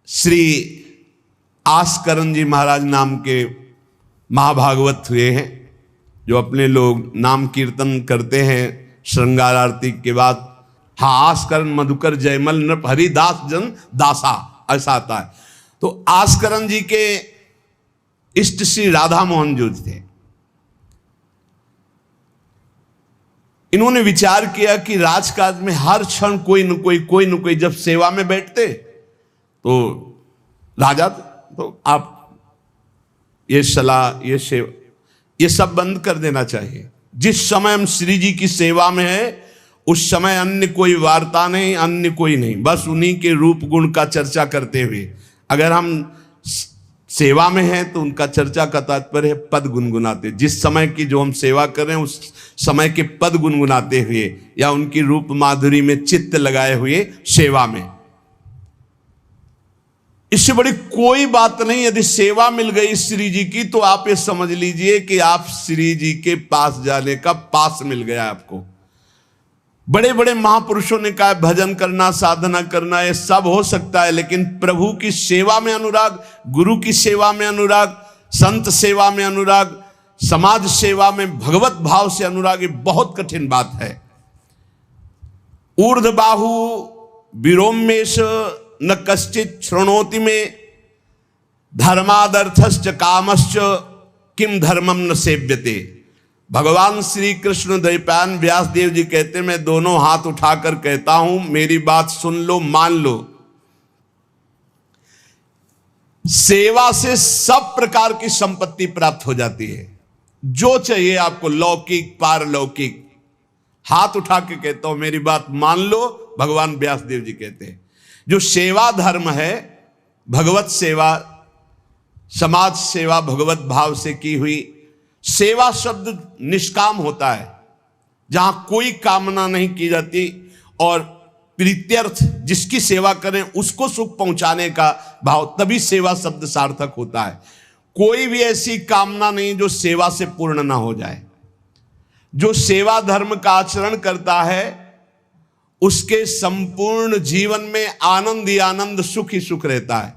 श्री आस्करण जी महाराज नाम के महाभागवत हुए हैं, जो अपने लोग नाम कीर्तन करते हैं श्रृंगार आरती के बाद। हाँ, आस्करण मधुकर जयमल नृप हरिदास जन दासा, ऐसा आता है। तो आस्करण जी के इष्ट श्री राधा मोहन जो थे, इन्होंने विचार किया कि राजकाज में हर क्षण कोई न कोई जब सेवा में बैठते तो राजा, तो आप ये सलाह, ये सेवा, ये सब बंद कर देना चाहिए। जिस समय हम श्री जी की सेवा में है उस समय अन्य कोई वार्ता नहीं, अन्य कोई नहीं, बस उन्हीं के रूप गुण का चर्चा करते हुए। अगर हम सेवा में हैं तो उनका चर्चा का तात्पर्य है पद गुनगुनाते, जिस समय की जो हम सेवा कर रहे हैं उस समय के पद गुनगुनाते हुए या उनकी रूप माधुरी में चित्त लगाए हुए सेवा में। इससे बड़ी कोई बात नहीं। यदि सेवा मिल गई श्री जी की तो आप ये समझ लीजिए कि आप श्री जी के पास जाने का पास मिल गया आपको। बड़े बड़े महापुरुषों ने कहा भजन करना, साधना करना, ये सब हो सकता है, लेकिन प्रभु की सेवा में अनुराग, गुरु की सेवा में अनुराग, संत सेवा में अनुराग, समाज सेवा में भगवत भाव से अनुराग, ये बहुत कठिन बात है। ऊर्ध्वबाहु विरोमेश न कश्चित शृणोति में धर्मादर्थश्च कामश्च किम धर्मम न सेव्यते। भगवान श्री कृष्ण द्वैपायन व्यास देव जी कहते, मैं दोनों हाथ उठाकर कहता हूं, मेरी बात सुन लो, मान लो। सेवा से सब प्रकार की संपत्ति प्राप्त हो जाती है, जो चाहिए आपको, लौकिक पारलौकिक। हाथ उठा के कहता हूं, मेरी बात मान लो। भगवान व्यास देव जी कहते हैं जो सेवा धर्म है, भगवत सेवा, समाज सेवा भगवत भाव से की हुई सेवा, शब्द निष्काम होता है, जहां कोई कामना नहीं की जाती, और प्रीत्यर्थ, जिसकी सेवा करें उसको सुख पहुंचाने का भाव, तभी सेवा शब्द सार्थक होता है। कोई भी ऐसी कामना नहीं जो सेवा से पूर्ण ना हो जाए। जो सेवा धर्म का आचरण करता है उसके संपूर्ण जीवन में आनंद ही आनंद, सुख ही सुख रहता है।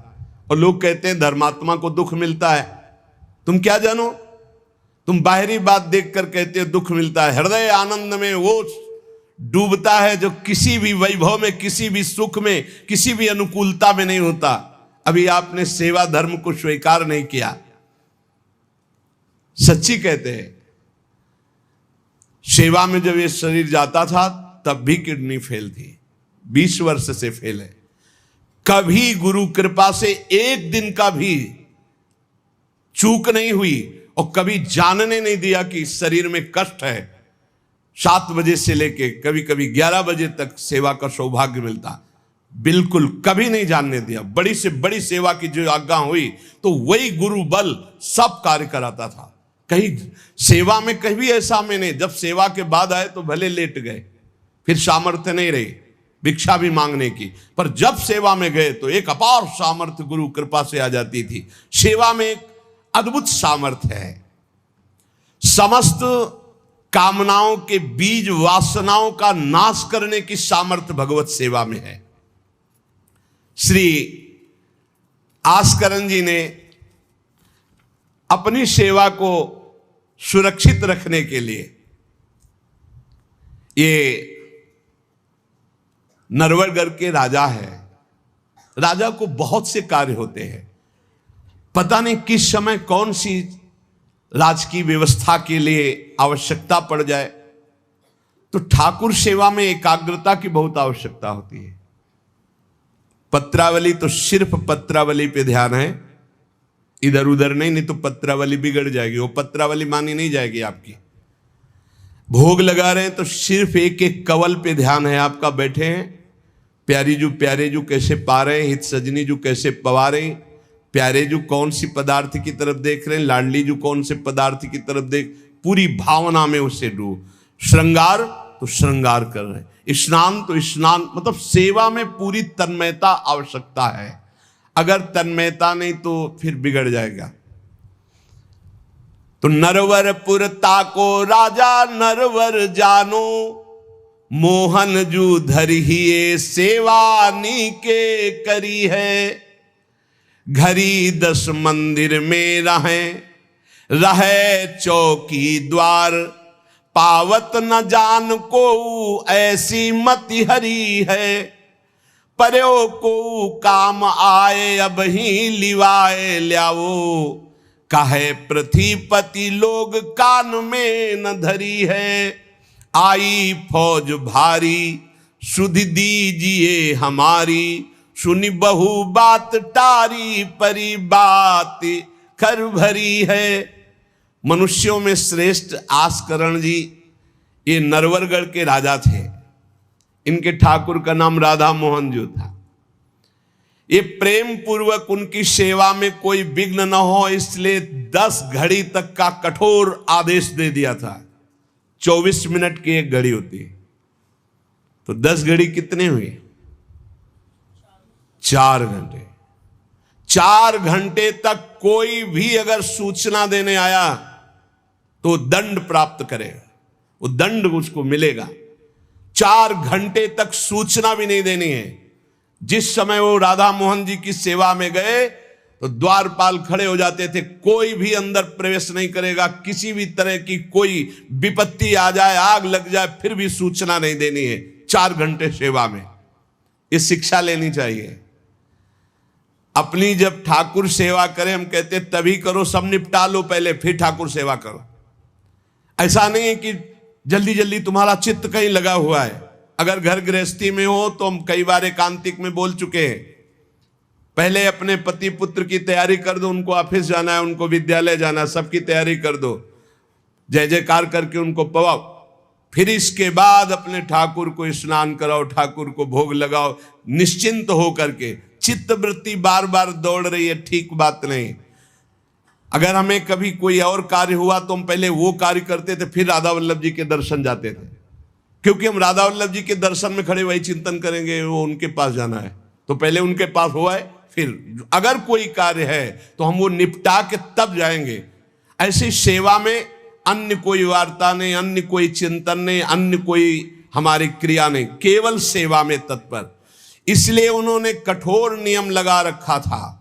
और लोग कहते हैं धर्मात्मा को दुख मिलता है। तुम क्या जानो, तुम बाहरी बात देखकर कहते हो दुख मिलता है। हृदय आनंद में वो डूबता है जो किसी भी वैभव में, किसी भी सुख में, किसी भी अनुकूलता में नहीं होता। अभी आपने सेवा धर्म को स्वीकार नहीं किया। सच्ची कहते हैं, सेवा में जब ये शरीर जाता था तब भी किडनी फेल थी, 20 वर्ष से फेल है। कभी गुरु कृपा से एक दिन का भी चूक नहीं हुई, और कभी जानने नहीं दिया कि शरीर में कष्ट है। 7 बजे से लेके कभी कभी 11 बजे तक सेवा का सौभाग्य मिलता, बिल्कुल कभी नहीं जानने दिया। बड़ी से बड़ी सेवा की जो आज्ञा हुई तो वही गुरु बल सब कार्य कराता था। कहीं सेवा में कभी ऐसा में नहीं, जब सेवा के बाद आए तो भले लेट गए, फिर सामर्थ्य नहीं रही भिक्षा भी मांगने की, पर जब सेवा में गए तो एक अपार सामर्थ्य गुरु कृपा से आ जाती थी। सेवा में एक अद्भुत सामर्थ्य है। समस्त कामनाओं के बीज, वासनाओं का नाश करने की सामर्थ्य भगवत सेवा में है। श्री आस्करण जी ने अपनी सेवा को सुरक्षित रखने के लिए, ये नरवरगढ़ के राजा है, राजा को बहुत से कार्य होते हैं, पता नहीं किस समय कौन सी राजकीय व्यवस्था के लिए आवश्यकता पड़ जाए, तो ठाकुर सेवा में एकाग्रता की बहुत आवश्यकता होती है। पत्रावली तो सिर्फ पत्रावली पे ध्यान है, इधर उधर नहीं, नहीं तो पत्रावली बिगड़ जाएगी, वो पत्रावली मानी नहीं जाएगी आपकी। भोग लगा रहे हैं तो सिर्फ एक एक कवल पे ध्यान है आपका, बैठे हैं, प्यारे जू कैसे पा रहे हैं, हित सजनी जू कैसे पवा रहे हैं, प्यारे जू कौन सी पदार्थ की तरफ देख रहे हैं, लाडली जू कौन से पदार्थ की तरफ देख, पूरी भावना में उससे डूब। श्रृंगार तो श्रृंगार कर रहे हैं, स्नान तो स्नान, मतलब सेवा में पूरी तन्मयता आवश्यकता है। अगर तन्मयता नहीं तो फिर बिगड़ जाएगा। तो नरवरपुर ताको राजा नरवर जानो, मोहन जू धरिए सेवा नी के करी है। घड़ी 10 मंदिर में रहे चौकी द्वार, पावत न जान को ऐसी मति हरी है, पर्यो को काम आए अब ही लिवाए ल्याओ, काहे पृथ्वीपति लोग कान में न धरी है, आई फौज भारी सुध दीजिए हमारी, सुनी बहु बात टारी परी बात कर भरी है। मनुष्यों में श्रेष्ठ आस्करण जी ये नरवरगढ़ के राजा थे। इनके ठाकुर का नाम राधा मोहन जो था। ये प्रेम पूर्वक उनकी सेवा में कोई विघ्न न हो इसलिए 10 घड़ी तक का कठोर आदेश दे दिया था। 24 मिनट की एक घड़ी होती है, तो 10 घड़ी कितने हुए? 4 घंटे। 4 घंटे तक कोई भी अगर सूचना देने आया तो दंड प्राप्त करेगा, वो दंड उसको मिलेगा। 4 घंटे तक सूचना भी नहीं देनी है। जिस समय वो राधा मोहन जी की सेवा में गए तो द्वारपाल खड़े हो जाते थे, कोई भी अंदर प्रवेश नहीं करेगा। किसी भी तरह की कोई विपत्ति आ जाए, आग लग जाए, फिर भी सूचना नहीं देनी है। 4 घंटे सेवा में ये शिक्षा लेनी चाहिए। अपनी जब ठाकुर सेवा करें, हम कहते तभी करो, सब निपटा लो पहले फिर ठाकुर सेवा करो। ऐसा नहीं है कि जल्दी जल्दी तुम्हारा चित्त कहीं लगा हुआ है। अगर घर गृहस्थी में हो तो हम कई बार एकांतिक में बोल चुके हैं, पहले अपने पति पुत्र की तैयारी कर दो। उनको ऑफिस जाना है, उनको विद्यालय जाना है, सबकी तैयारी कर दो, जय जयकार करके उनको पवाओ। फिर इसके बाद अपने ठाकुर को स्नान कराओ, ठाकुर को भोग लगाओ, निश्चिंत हो करके। चित्त वृत्ति बार बार दौड़ रही है, ठीक बात नहीं। अगर हमें कभी कोई और कार्य हुआ तो हम पहले वो कार्य करते थे, फिर राधा वल्लभ जी के दर्शन जाते थे, क्योंकि हम राधा वल्लभ जी के दर्शन में खड़े वही चिंतन करेंगे, वो उनके पास जाना है तो पहले उनके पास हुआ है, फिर अगर कोई कार्य है तो हम वो निपटा के तब जाएंगे। ऐसी सेवा में अन्य कोई वार्ता नहीं, अन्य कोई चिंतन नहीं, अन्य कोई हमारी क्रिया नहीं, केवल सेवा में तत्पर। इसलिए उन्होंने कठोर नियम लगा रखा था,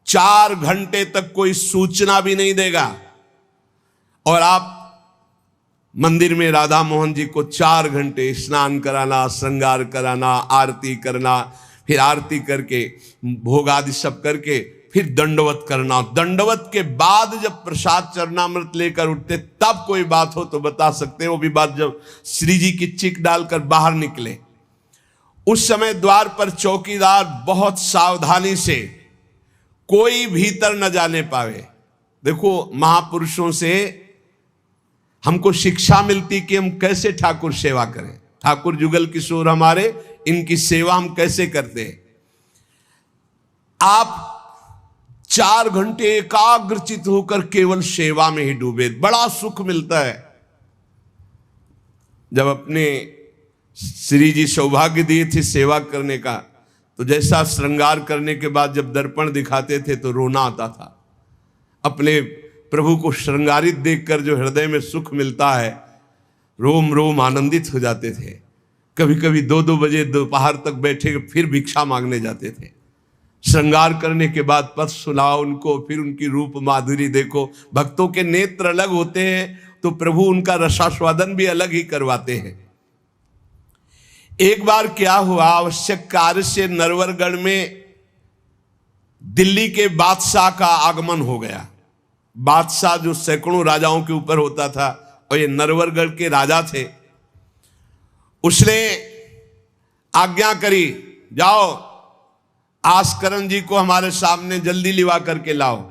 4 घंटे तक कोई सूचना भी नहीं देगा। और आप मंदिर में राधा मोहन जी को 4 घंटे स्नान कराना, श्रृंगार कराना, आरती करना, फिर आरती करके भोग आदि सब करके फिर दंडवत करना। दंडवत के बाद जब प्रसाद चरणामृत लेकर उठते तब कोई बात हो तो बता सकते हैं। वो भी बात जब श्री जी की चिक डालकर बाहर निकले, उस समय द्वार पर चौकीदार बहुत सावधानी से कोई भीतर न जाने पावे। देखो, महापुरुषों से हमको शिक्षा मिलती कि हम कैसे ठाकुर सेवा करें। ठाकुर जुगल किशोर हमारे, इनकी सेवा हम कैसे करते हैं। आप 4 घंटे एकाग्रचित होकर केवल सेवा में ही डूबे, बड़ा सुख मिलता है। जब अपने श्री जी सौभाग्य दिए थे सेवा करने का, तो जैसा श्रृंगार करने के बाद जब दर्पण दिखाते थे तो रोना आता था। अपने प्रभु को श्रृंगारित देखकर जो हृदय में सुख मिलता है, रोम रोम आनंदित हो जाते थे। कभी कभी 2-2 बजे दोपहर तक बैठे फिर भिक्षा मांगने जाते थे। श्रृंगार करने के बाद पद सुनाओ उनको, फिर उनकी रूप माधुरी देखो। भक्तों के नेत्र अलग होते हैं तो प्रभु उनका रसास्वादन भी अलग ही करवाते हैं। एक बार क्या हुआ, आवश्यक कार्य से नरवरगढ़ में दिल्ली के बादशाह का आगमन हो गया। बादशाह जो सैकड़ों राजाओं के ऊपर होता था और ये नरवरगढ़ के राजा थे, उसने आज्ञा करी, जाओ आस्करण जी को हमारे सामने जल्दी लिवा करके लाओ।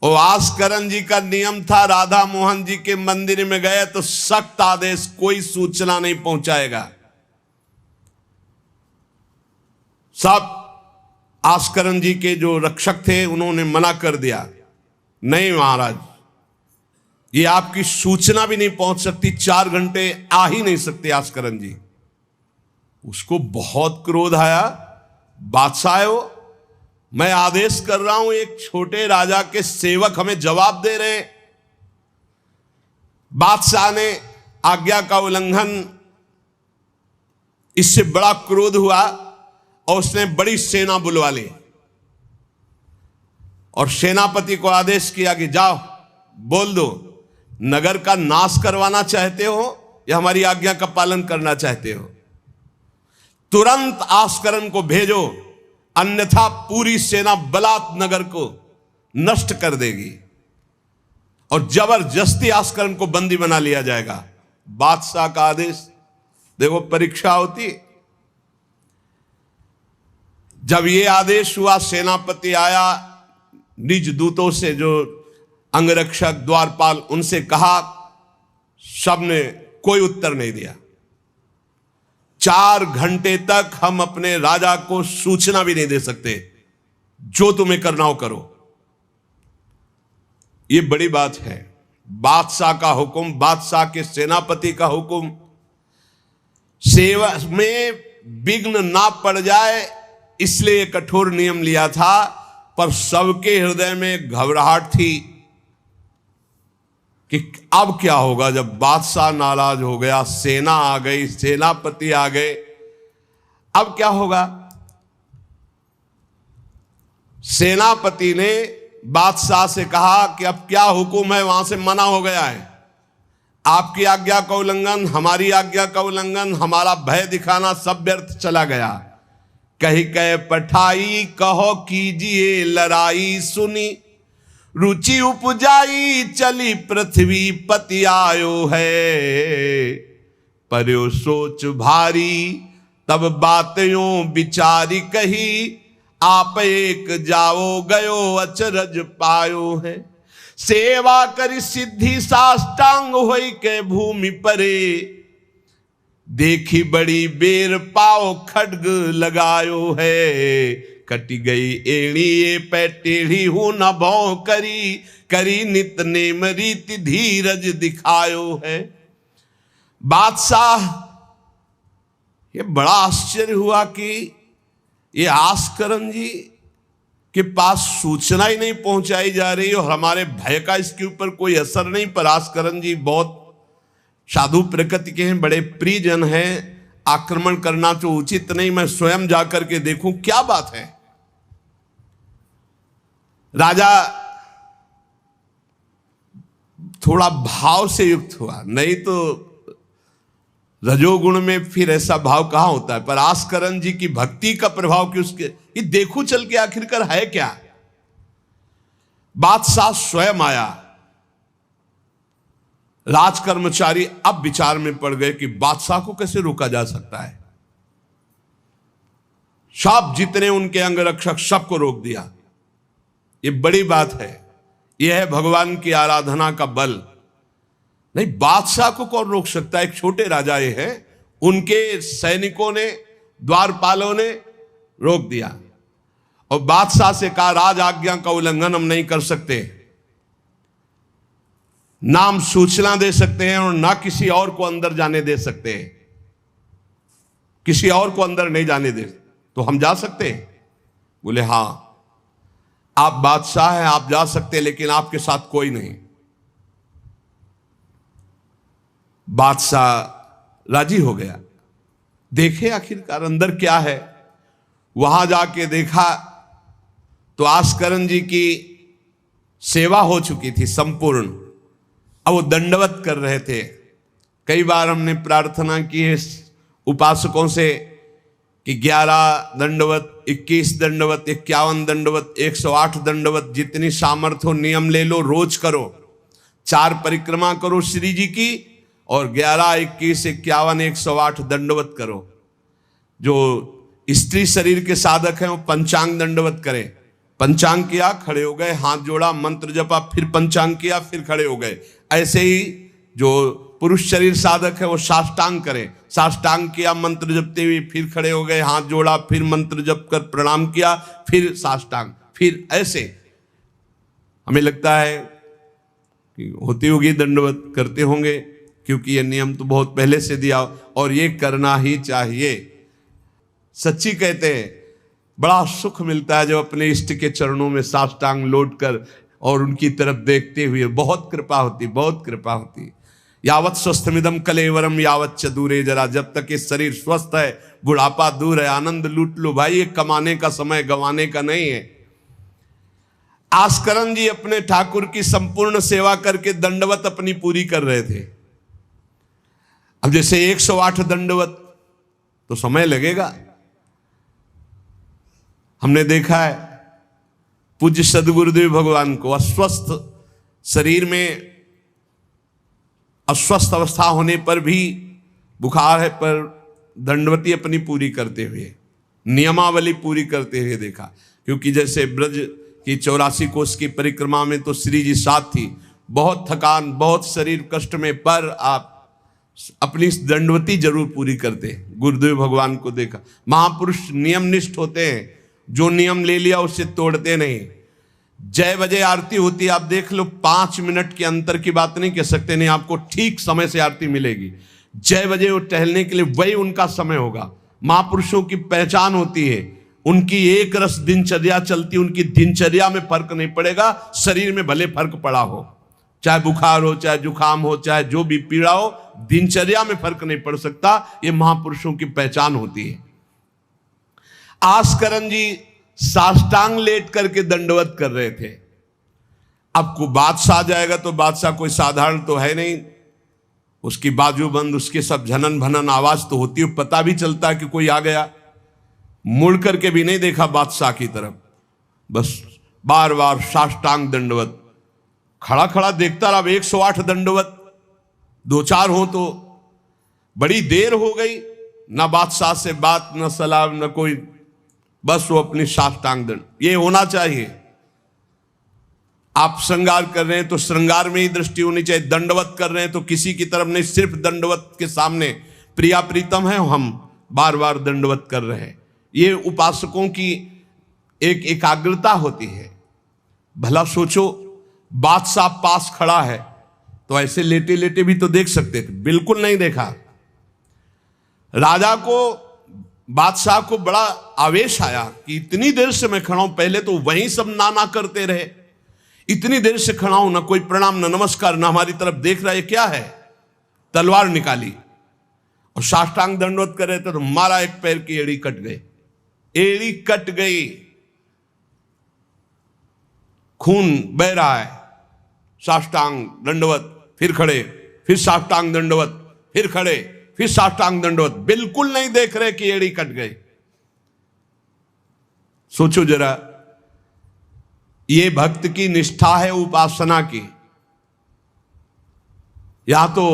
और आस्करण जी का नियम था, राधा मोहन जी के मंदिर में गए तो सख्त आदेश, कोई सूचना नहीं पहुंचाएगा। सब आस्करण जी के जो रक्षक थे उन्होंने मना कर दिया, नहीं महाराज, ये आपकी सूचना भी नहीं पहुंच सकती, 4 घंटे आ ही नहीं सकते आस्करण जी। उसको बहुत क्रोध आया, बादशाह है वो, मैं आदेश कर रहा हूं, एक छोटे राजा के सेवक हमें जवाब दे रहे। बादशाह ने आज्ञा का उल्लंघन, इससे बड़ा क्रोध हुआ और उसने बड़ी सेना बुलवा ली। और सेनापति को आदेश किया कि जाओ बोल दो, नगर का नाश करवाना चाहते हो या हमारी आज्ञा का पालन करना चाहते हो? तुरंत आस्करण को भेजो, अन्यथा पूरी सेना बलात् नगर को नष्ट कर देगी और जबरदस्ती आस्करण को बंदी बना लिया जाएगा। बादशाह का आदेश। देखो परीक्षा होती। जब यह आदेश हुआ, सेनापति आया, निज दूतों से जो अंगरक्षक द्वारपाल उनसे कहा, सबने कोई उत्तर नहीं दिया। 4 घंटे तक हम अपने राजा को सूचना भी नहीं दे सकते, जो तुम्हें करना हो करो। यह बड़ी बात है। बादशाह का हुक्म, बादशाह के सेनापति का हुक्म, सेवा में विघ्न ना पड़ जाए इसलिए कठोर नियम लिया था, पर सबके हृदय में घबराहट थी कि अब क्या होगा जब बादशाह नाराज हो गया, सेना आ गई, सेनापति आ गए, अब क्या होगा? सेनापति ने बादशाह से कहा कि अब क्या हुक्म है? वहां से मना हो गया है। आपकी आज्ञा का उल्लंघन, हमारी आज्ञा का उल्लंघन, हमारा भय दिखाना सब व्यर्थ चला गया। कही कह पठाई कहो कीजिए लड़ाई, सुनी रुचि उपजाई चली पृथ्वी पति आयो है। पर्यो सोच भारी तब बातों विचारी कही, आप एक जाओ गयो अचरज पायो है। सेवा करी सिद्धि साष्टांग होई के भूमि परे, देखी बड़ी बेर पाओ खड्ग लगायो है। कटी गई एड़ी ये पै टेढ़ी हूं न भौ करी, करी नित नेम रीति धीरज दिखायो है। बादशाह ये बड़ा आश्चर्य हुआ कि ये आस्करण जी के पास सूचना ही नहीं पहुंचाई जा रही और हमारे भय का इसके ऊपर कोई असर नहीं। पर आस्करण जी बहुत साधु प्रकृति के हैं, बड़े प्रियजन हैं, आक्रमण करना तो उचित नहीं, मैं स्वयं जाकर के देखूं क्या बात है। राजा थोड़ा भाव से युक्त हुआ, नहीं तो रजोगुण में फिर ऐसा भाव कहां होता है। पर आस्करण जी की भक्ति का प्रभाव कि उसके ये देखूं चल के आखिरकार है क्या। बादशाह स्वयं आया। राज कर्मचारी अब विचार में पड़ गए कि बादशाह को कैसे रोका जा सकता है। सब जितने उनके अंगरक्षक सबको रोक दिया। ये बड़ी बात है, यह है भगवान की आराधना का बल। नहीं, बादशाह को कौन रोक सकता है? एक छोटे राजा ये है, उनके सैनिकों ने, द्वारपालों ने रोक दिया और बादशाह से कहा राज आज्ञा का उल्लंघन हम नहीं कर सकते, ना हम सूचना दे सकते हैं और ना किसी और को अंदर जाने दे सकते हैं। किसी और को अंदर नहीं जाने दे तो हम जा सकते हैं? बोले हां, आप बादशाह हैं, आप जा सकते हैं, लेकिन आपके साथ कोई नहीं। बादशाह राजी हो गया। देखे आखिरकार अंदर क्या है। वहां जाके देखा तो आस्करण जी की सेवा हो चुकी थी संपूर्ण। अब वो दंडवत कर रहे थे। कई बार हमने प्रार्थना की है उपासकों से कि 11 दंडवत, 21 दंडवत, 51 दंडवत, 108 दंडवत, जितनी सामर्थ्य हो नियम ले लो, रोज करो। 4 परिक्रमा करो श्री जी की और 11, 21, 51, 108 दंडवत करो। जो स्त्री शरीर के साधक हैं वो पंचांग दंडवत करें। पंचांग किया, खड़े हो गए, हाथ जोड़ा, मंत्र जपा, फिर पंचांग किया, फिर खड़े हो गए। ऐसे ही जो पुरुष शरीर साधक है वो साष्टांग करें। साष्टांग किया, मंत्र जपते हुए, फिर खड़े हो गए, हाथ जोड़ा, फिर मंत्र जप कर प्रणाम किया, फिर साष्टांग, फिर ऐसे। हमें लगता है कि होती होगी दंडवत, करते होंगे, क्योंकि ये नियम तो बहुत पहले से दिया और ये करना ही चाहिए। सच्ची कहते हैं बड़ा सुख मिलता है जब अपने इष्ट के चरणों में साष्टांग लौट कर और उनकी तरफ देखते हुए। बहुत कृपा होती, बहुत कृपा होती। यावत स्वस्थमिदम कलेवरम यावत च दूरे जरा, जब तक ये शरीर स्वस्थ है बुढ़ापा दूर है। आनंद लूट लो भाई, ये कमाने का समय गंवाने का नहीं है। आस्करण जी अपने ठाकुर की संपूर्ण सेवा करके दंडवत अपनी पूरी कर रहे थे। अब जैसे 108 दंडवत तो समय लगेगा। हमने देखा है पूज्य सदगुरुदेव भगवान को अस्वस्थ शरीर में, अस्वस्थ अवस्था होने पर भी, बुखार है पर दंडवती अपनी पूरी करते हुए, नियमावली पूरी करते हुए देखा। क्योंकि जैसे ब्रज की 84 कोस की परिक्रमा में तो श्री जी साथ थी, बहुत थकान, बहुत शरीर कष्ट में, पर आप अपनी दंडवती जरूर पूरी करते। गुरुदेव भगवान को देखा। महापुरुष नियमनिष्ठ होते हैं, जो नियम ले लिया उससे तोड़ते नहीं। जय बजे आरती होती है, आप देख लो, 5 मिनट के अंतर की बात नहीं कह सकते, नहीं आपको ठीक समय से आरती मिलेगी। जय बजे वो टहलने के लिए वही उनका समय होगा। महापुरुषों की पहचान होती है, उनकी एक रस दिनचर्या चलती, उनकी दिनचर्या में फर्क नहीं पड़ेगा, शरीर में भले फर्क पड़ा हो, चाहे बुखार हो, चाहे जुकाम हो, चाहे जो भी पीड़ा हो, दिनचर्या में फर्क नहीं पड़ सकता। ये महापुरुषों की पहचान होती है। आस्करण जी साष्टांग लेट करके दंडवत कर रहे थे। अब को बादशाह जाएगा तो बादशाह कोई साधारण तो है नहीं, उसकी बाजूबंद, उसके सब झनन भनन आवाज तो होती है, पता भी चलता है कि कोई आ गया। मुड़ करके भी नहीं देखा बादशाह की तरफ, बस बार बार साष्टांग दंडवत, खड़ा खड़ा देखता रहा। 108 दंडवत, 2-4 हो तो बड़ी देर हो गई, ना बादशाह से बात, न सलाम, न कोई, बस वो अपनी साष्टांग दंड। ये होना चाहिए। आप श्रृंगार कर रहे हैं तो श्रृंगार में ही दृष्टि होनी चाहिए। दंडवत कर रहे हैं तो किसी की तरफ नहीं, सिर्फ दंडवत के सामने प्रिया प्रीतम है, हम बार बार दंडवत कर रहे हैं। ये उपासकों की एक एकाग्रता होती है। भला सोचो, बादशाह पास खड़ा है तो ऐसे लेटे लेटे भी तो देख सकते थे, बिल्कुल नहीं देखा। राजा को, बादशाह को बड़ा आवेश आया कि इतनी देर से मैं खड़ा हूं, पहले तो वहीं सब नाना करते रहे, इतनी देर से खड़ा हूं, ना कोई प्रणाम, ना नमस्कार, ना हमारी तरफ देख रहा है, क्या है। तलवार निकाली और साष्टांग दंडवत कर रहे थे तो मारा, एक पैर की एड़ी कट गई, एड़ी कट गई, खून बह रहा है। साष्टांग दंडवत, फिर खड़े, फिर साष्टांग दंडवत, फिर खड़े, फिर साष्टांग दंडवत, बिल्कुल नहीं देख रहे कि एड़ी कट गई। सोचो जरा, ये भक्त की निष्ठा है उपासना की। या तो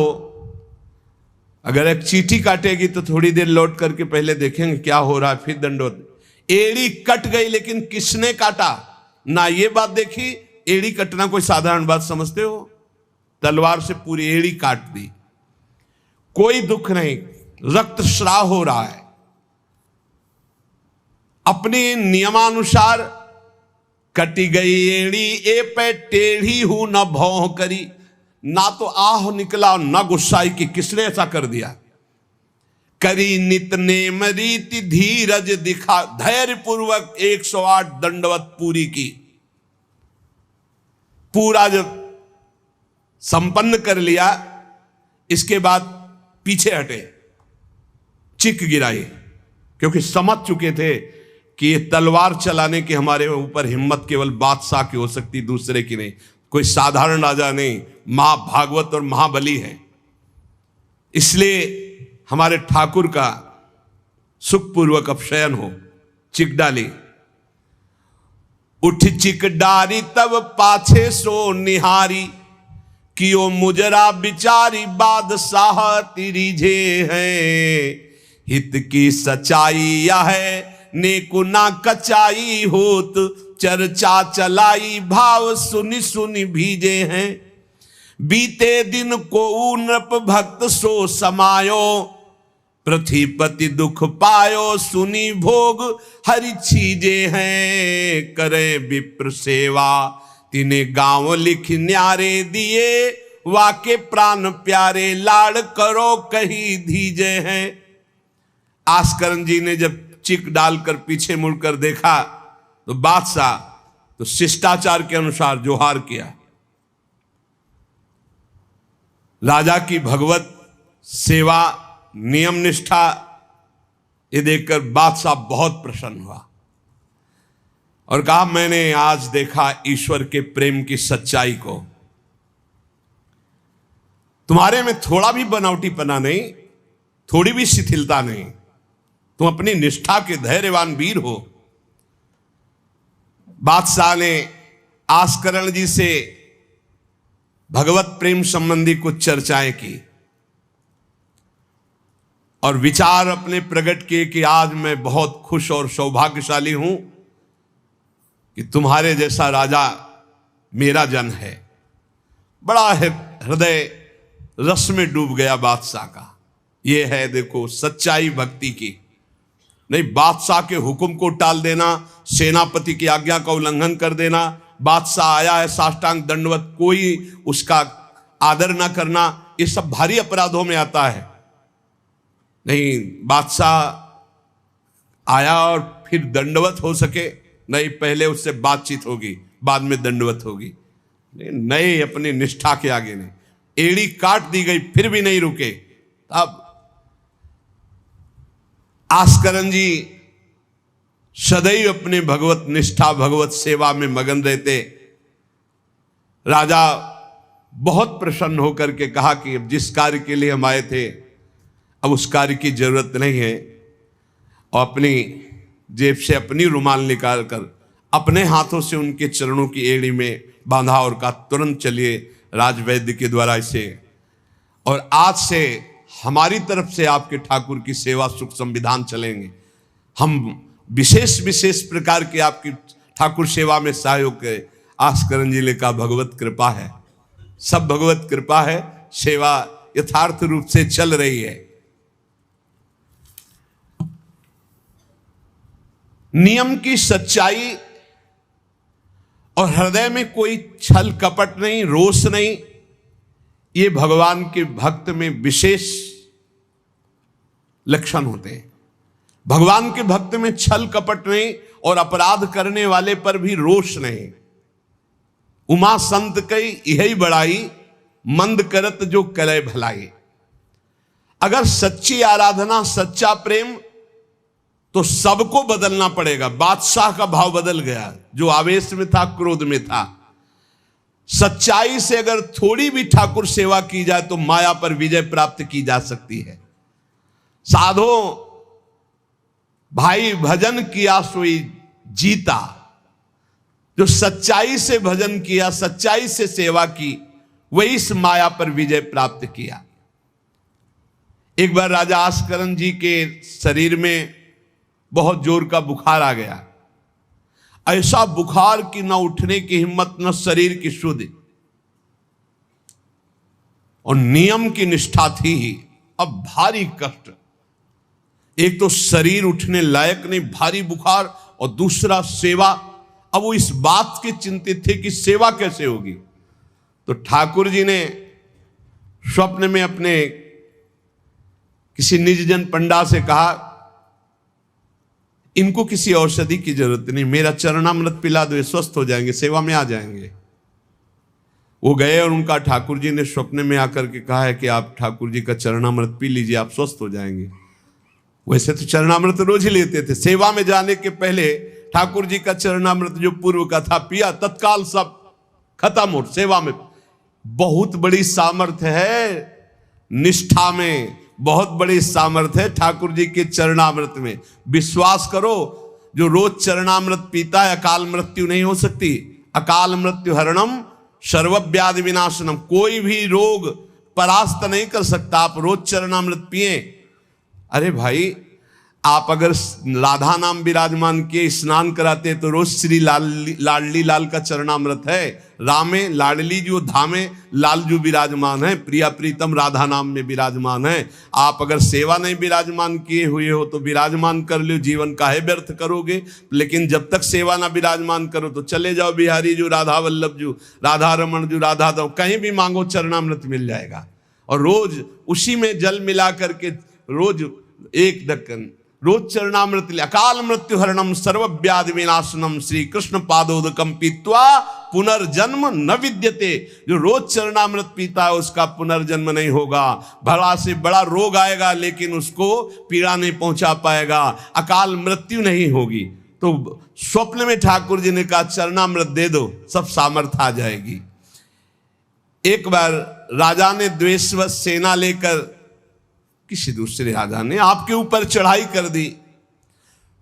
अगर एक चींटी काटेगी तो थोड़ी देर लौट करके पहले देखेंगे क्या हो रहा है, फिर दंडवत। एड़ी कट गई, लेकिन किसने काटा, ना ये बात देखी। एड़ी कटना कोई साधारण बात समझते हो? तलवार से पूरी एड़ी काट दी, कोई दुख नहीं, रक्तस्राव हो रहा है। अपने नियमानुसार कटी गई एड़ी, ए पे टेढ़ी हूं न भौं करी, ना तो आह निकला ना गुस्साई कि किसने ऐसा कर दिया। करी नित नेम रीति धीरज दिखा, धैर्य पूर्वक 108 दंडवत पूरी की। पूरा जब संपन्न कर लिया, इसके बाद पीछे हटे, चिक गिराई, क्योंकि समझ चुके थे कि ये तलवार चलाने की हमारे ऊपर हिम्मत केवल बादशाह की हो सकती, दूसरे की नहीं। कोई साधारण राजा नहीं, महाभागवत और महाबली है। इसलिए हमारे ठाकुर का सुखपूर्वक अपशयन हो। चिक डाली, उठ चिक डारी तब पाछे सो निहारी, कियो मुजरा बिचारी बादशाह तिरिझे हैं। हित की सच्चाई यह है नेकु ना कचाई होत, चर्चा चलाई भाव सुनि सुनि भीजे हैं। बीते दिन को नृप भक्त सो समायो, पृथ्वीपति दुख पायो सुनी भोग हरि छीजे हैं। करे विप्र सेवा तिने गांव लिख न्यारे दिए, वाके प्राण प्यारे लाड़ करो कही धीजे हैं। आस्करण जी ने जब चिक डालकर पीछे मुड़कर देखा तो बादशाह तो शिष्टाचार के अनुसार जोहार किया। राजा की भगवत सेवा, नियम निष्ठा, ये देखकर बादशाह बहुत प्रसन्न हुआ और कहा मैंने आज देखा ईश्वर के प्रेम की सच्चाई को। तुम्हारे में थोड़ा भी बनावटीपना नहीं, थोड़ी भी शिथिलता नहीं, तुम अपनी निष्ठा के धैर्यवान वीर हो। बादशाह ने आस्करण जी से भगवत प्रेम संबंधी कुछ चर्चाएं की और विचार अपने प्रकट किए कि आज मैं बहुत खुश और सौभाग्यशाली हूं कि तुम्हारे जैसा राजा मेरा जन है। बड़ा हृदय रस में डूब गया बादशाह का। ये है देखो सच्चाई भक्ति की। नहीं बादशाह के हुक्म को टाल देना, सेनापति की आज्ञा का उल्लंघन कर देना, बादशाह आया है साष्टांग दंडवत, कोई उसका आदर ना करना, ये सब भारी अपराधों में आता है। नहीं बादशाह आया और फिर दंडवत हो सके, नहीं पहले उससे बातचीत होगी, बाद में दंडवत होगी। नए अपनी निष्ठा के आगे नहीं, एड़ी काट दी गई फिर भी नहीं रुके। अब आस्करण जी सदैव अपने भगवत निष्ठा भगवत सेवा में मगन रहते। राजा बहुत प्रसन्न होकर के कहा कि अब जिस कार्य के लिए हम आए थे अब उस कार्य की जरूरत नहीं है, और अपनी जेब से अपनी रुमाल निकाल कर अपने हाथों से उनके चरणों की एड़ी में बांधा और कहा तुरंत चलिए राजवैद्य के द्वारा इसे, और आज से हमारी तरफ से आपके ठाकुर की सेवा सुख संविधान चलेंगे। हम विशेष विशेष प्रकार की आपकी ठाकुर सेवा में सहयोग करें। आस्करण जी ने कहा भगवत कृपा है, सब भगवत कृपा है, सेवा यथार्थ रूप से चल रही है। नियम की सच्चाई और हृदय में कोई छल कपट नहीं, रोष नहीं, ये भगवान के भक्त में विशेष लक्षण होते हैं। भगवान के भक्त में छल कपट नहीं और अपराध करने वाले पर भी रोष नहीं। उमा संत कई यही बड़ाई, मंद करत जो करे भलाई। अगर सच्ची आराधना सच्चा प्रेम तो सबको बदलना पड़ेगा। बादशाह का भाव बदल गया, जो आवेश में था क्रोध में था। सच्चाई से अगर थोड़ी भी ठाकुर सेवा की जाए तो माया पर विजय प्राप्त की जा सकती है। साधो भाई भजन किया सोई जीता, जो सच्चाई से भजन किया, सच्चाई से सेवा की, वही इस माया पर विजय प्राप्त किया। एक बार राजा आस्करण जी के शरीर में बहुत जोर का बुखार आ गया। ऐसा बुखार कि न उठने की हिम्मत न शरीर की शुद्धि, और नियम की निष्ठा थी ही। अब भारी कष्ट, एक तो शरीर उठने लायक नहीं, भारी बुखार, और दूसरा सेवा। अब वो इस बात के चिंतित थे कि सेवा कैसे होगी। तो ठाकुर जी ने स्वप्न में अपने किसी निजजन पंडा से कहा इनको किसी औषधि की जरूरत नहीं, मेरा चरणामृत पिला दो, स्वस्थ हो जाएंगे, सेवा में आ जाएंगे। वो गए और उनका ठाकुर जी ने स्वप्न में आकर के कहा है कि आप ठाकुर जी का चरणामृत पी लीजिए, आप स्वस्थ हो जाएंगे। वैसे तो चरणामृत रोज ही लेते थे, सेवा में जाने के पहले ठाकुर जी का चरणामृत जो पूर्व का था पिया, तत्काल सब खत्म हो सेवा में। बहुत बड़ी सामर्थ्य है निष्ठा में, बहुत बड़ी सामर्थ्य है ठाकुर जी के चरणामृत में। विश्वास करो, जो रोज चरणामृत पीता है अकाल मृत्यु नहीं हो सकती। अकाल मृत्यु हरणम सर्वव्याधि विनाशनम, कोई भी रोग परास्त नहीं कर सकता। आप रोज चरणामृत पिए। अरे भाई, आप अगर राधा नाम विराजमान किए स्नान कराते तो रोज श्री लाडली लाल का चरणामृत है। रामे लाडली जो धामे लाल जो विराजमान है, प्रिया प्रीतम राधा नाम में विराजमान है। आप अगर सेवा नहीं विराजमान किए हुए हो तो विराजमान कर लो, जीवन काहे व्यर्थ करोगे। लेकिन जब तक सेवा ना विराजमान करो तो चले जाओ बिहारी जो, राधा वल्लभ जो, राधा रमन जो, राधा दो, कहीं भी मांगो चरणामृत मिल जाएगा। और रोज उसी में जल मिला करके रोज एक ढक्कन रोज चरणामृत, अकाल मृत्यु हरणम सर्वव्याधि विनाशनम श्री कृष्ण पादोदकम पीत्वा पुनर्जन्म न विद्यते। जो रोज चरणामृत पीता है उसका पुनर्जन्म नहीं होगा। बड़ा से बड़ा रोग आएगा लेकिन उसको पीड़ा नहीं पहुंचा पाएगा, अकाल मृत्यु नहीं होगी। तो स्वप्न में ठाकुर जी ने कहा चरणामृत दे दो, सब सामर्थ आ जाएगी। एक बार राजा ने द्वेषवश सेना लेकर, किसी दूसरे राजा ने आपके ऊपर चढ़ाई कर दी,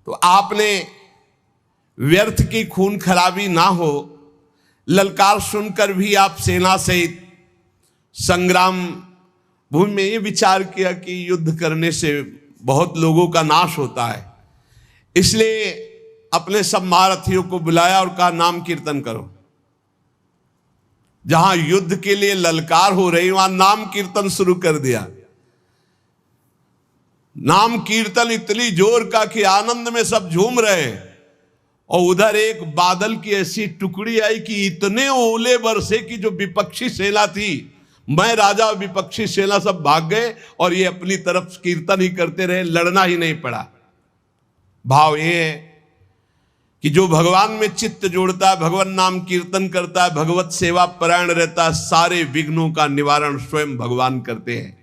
तो आपने व्यर्थ की खून खराबी ना हो, ललकार सुनकर भी आप सेना सहित संग्राम भूमि में ये विचार किया कि युद्ध करने से बहुत लोगों का नाश होता है, इसलिए अपने सब महारथियों को बुलाया और कहा नाम कीर्तन करो। जहां युद्ध के लिए ललकार हो रही वहां नाम कीर्तन शुरू कर दिया। नाम कीर्तन इतनी जोर का कि आनंद में सब झूम रहे, और उधर एक बादल की ऐसी टुकड़ी आई कि इतने ओले बरसे कि जो विपक्षी सेना थी, मैं राजा और विपक्षी सेना सब भाग गए और ये अपनी तरफ कीर्तन ही करते रहे, लड़ना ही नहीं पड़ा। भाव ये है कि जो भगवान में चित्त जोड़ता है, भगवान नाम कीर्तन करता है, भगवत सेवा परायण रहता है, सारे विघ्नों का निवारण स्वयं भगवान करते हैं।